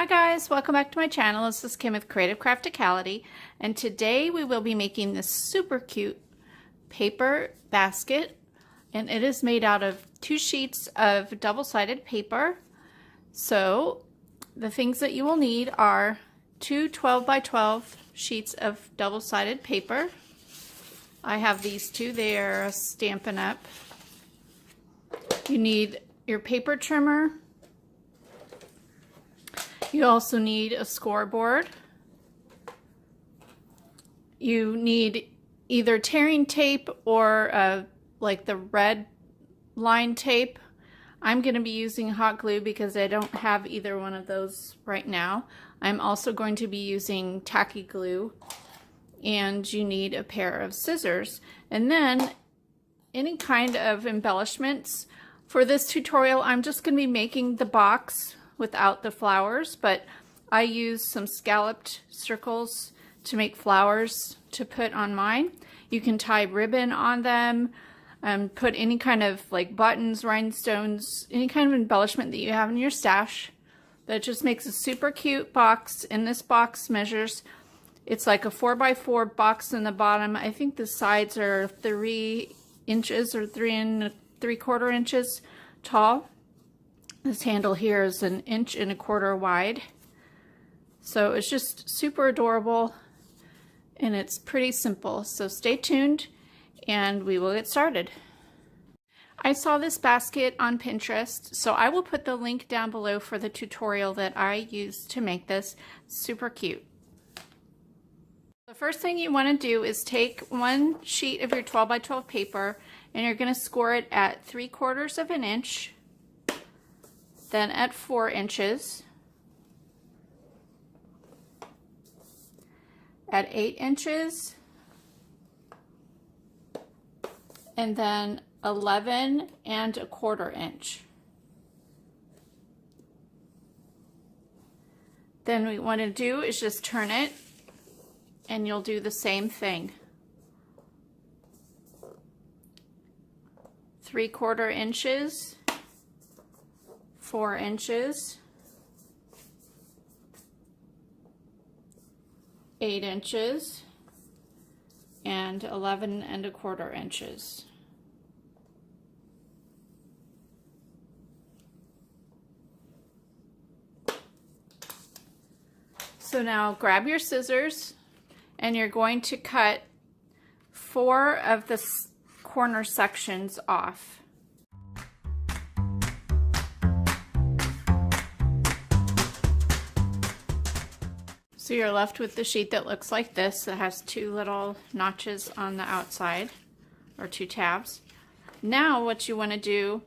Hi guys, welcome back to my channel. This is Kim with Creative Crafticality, and today we will be making this super cute paper basket, and it is made out of 2 sheets of double-sided paper. So the things that you will need are 2 12 by 12 sheets of double-sided paper. I have these 2 there, Stampin' Up. You need your paper trimmer. You also need a scoreboard. You need either tearing tape or like the red line tape. I'm going to be using hot glue because I don't have either one of those right now. I'm also going to be using tacky glue, and you need a pair of scissors. And then any kind of embellishments. For this tutorial, I'm just going to be making the box without the flowers, but I use some scalloped circles to make flowers to put on mine. You can tie ribbon on them and put any kind of like buttons, rhinestones, any kind of embellishment that you have in your stash. That just makes a super cute box. And this box measures, it's like a 4x4 box in the bottom. I think the sides are 3 inches or 3 3/4 inches tall. This handle here is 1 1/4 inches wide. So it's just super adorable and it's pretty simple. So stay tuned and we will get started. I saw this basket on Pinterest, so I will put the link down below for the tutorial that I used to make this. Super cute. The first thing you want to do is take 1 sheet of your 12 by 12 paper and you're going to score it at 3/4 inch. Then at 4 inches, at 8 inches, and then 11 1/4 inch. Then what we want to do is just turn it, and you'll do the same thing. 3/4 inches, 4 inches, 8 inches, and 11 1/4 inches. So now grab your scissors and you're going to cut 4 of the corner sections off. So you're left with the sheet that looks like this, that has 2 little notches on the outside, or 2 tabs. Now what you want to do,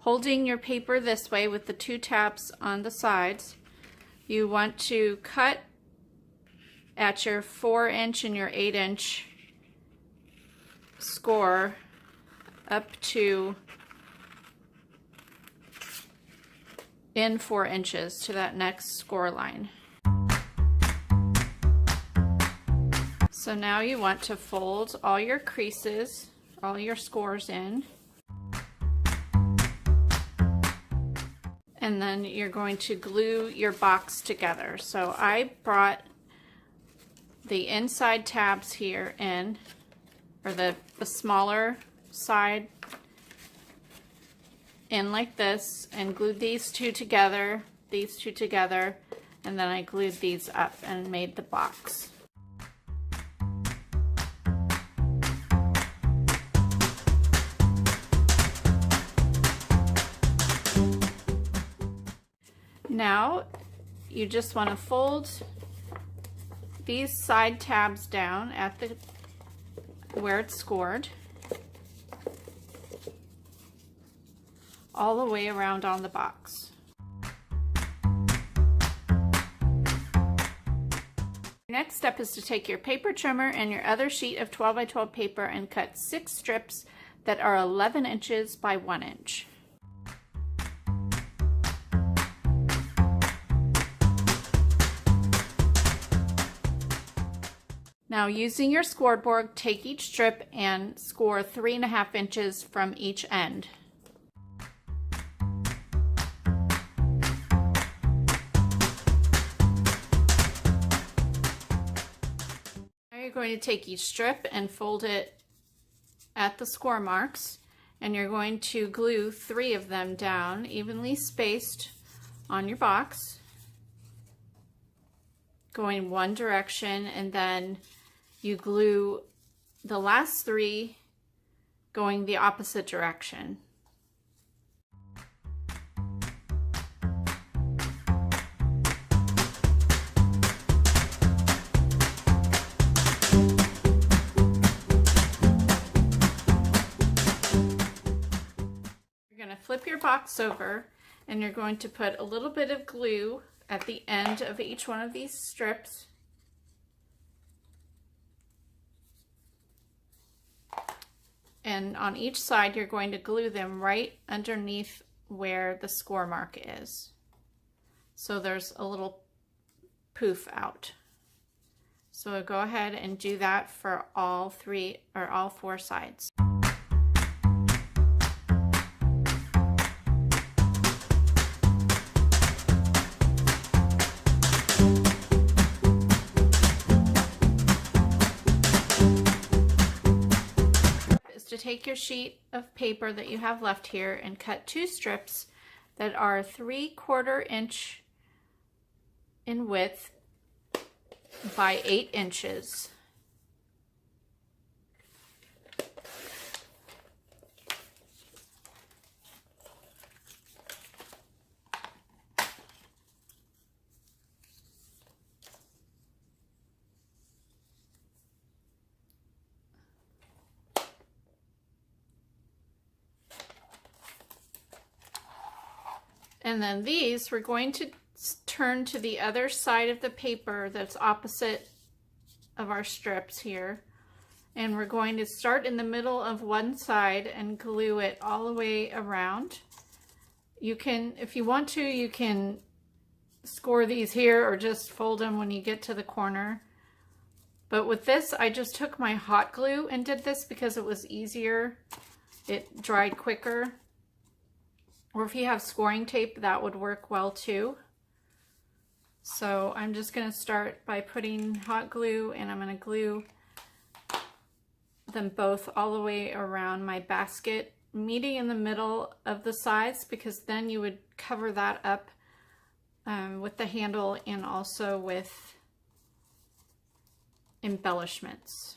holding your paper this way with the 2 tabs on the sides, you want to cut at your 4 inch and your 8 inch score up to in 4 inches to that next score line. So now you want to fold all your creases, all your scores in. And then you're going to glue your box together. So I brought the inside tabs here in, or the smaller side in like this, and glued these two together, and then I glued these up and made the box. Now you just want to fold these side tabs down at the where it's scored all the way around on the box. Your next step is to take your paper trimmer and your other sheet of 12 by 12 paper and cut 6 strips that are 11 inches by 1 inch. Now using your scoreboard, take each strip and score 3.5 inches from each end. going to take each strip and fold it at the score marks, and you're going to glue 3 of them down evenly spaced on your box, going one direction, and then you glue the last 3 going the opposite direction. You're going to flip your box over, and you're going to put a little bit of glue at the end of each one of these strips. And on each side, you're going to glue them right underneath where the score mark is. So there's a little poof out. So go ahead and do that for all 3 or all 4 sides. To take your sheet of paper that you have left here and cut 2 strips that are 3/4 inch in width by 8 inches. And then these, we're going to turn to the other side of the paper that's opposite of our strips here. And we're going to start in the middle of one side and glue it all the way around. You can, if you want to, you can score these here or just fold them when you get to the corner. But with this, I just took my hot glue and did this because it was easier. It dried quicker. Or if you have scoring tape, that would work well too. So I'm just going to start by putting hot glue, and I'm going to glue them both all the way around my basket, meeting in the middle of the sides, because then you would cover that up with the handle and also with embellishments.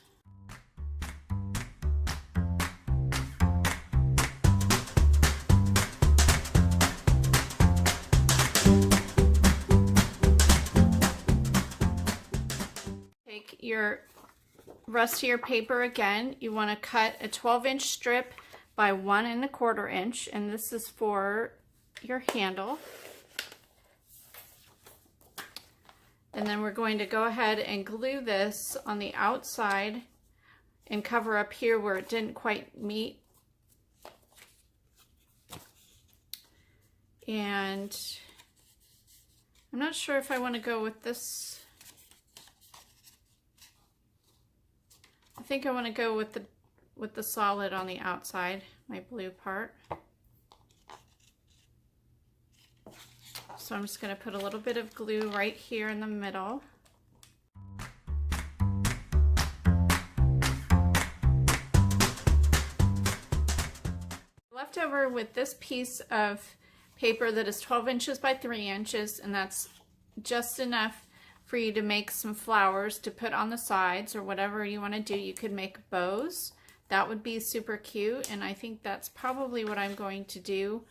Your rest of your paper again, you want to cut a 12-inch strip by 1 1/4 inch, and this is for your handle. And then we're going to go ahead and glue this on the outside and cover up here where it didn't quite meet. And I'm not sure if I want to go with this. I think I want to go with the solid on the outside, my blue part. So I'm just going to put a little bit of glue right here in the middle. Left over with this piece of paper that is 12 inches by 3 inches, and that's just enough for you to make some flowers to put on the sides or whatever you want to do. You could make bows. That would be super cute, and I think that's probably what I'm going to do.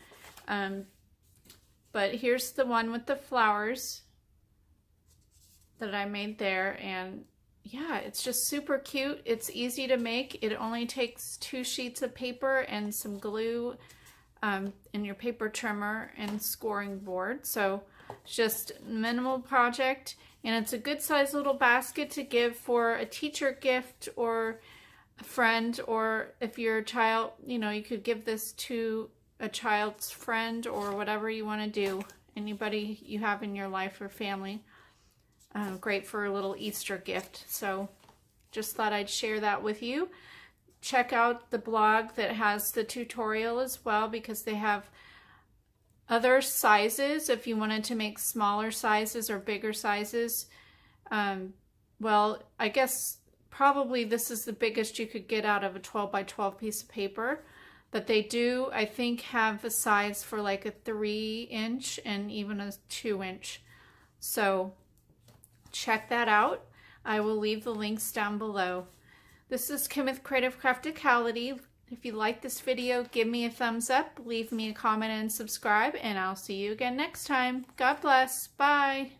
But here's the one with the flowers that I made there, and yeah, it's just super cute. It's easy to make. It only takes 2 sheets of paper and some glue and your paper trimmer and scoring board. So it's just a minimal project. And it's a good size little basket to give for a teacher gift or a friend, or if you're a child, you know, you could give this to a child's friend or whatever you want to do. Anybody you have in your life or family. Great for a little Easter gift. So just thought I'd share that with you. Check out the blog that has the tutorial as well, because they have other sizes if you wanted to make smaller sizes or bigger sizes. Well, I guess probably this is the biggest you could get out of a 12 by 12 piece of paper. But they do, I think, have a size for like a 3-inch and even a 2-inch. So check that out. I will leave the links down below. This is Kim with Creative Crafticality. If you like this video, give me a thumbs up, leave me a comment and subscribe, and I'll see you again next time. God bless. Bye.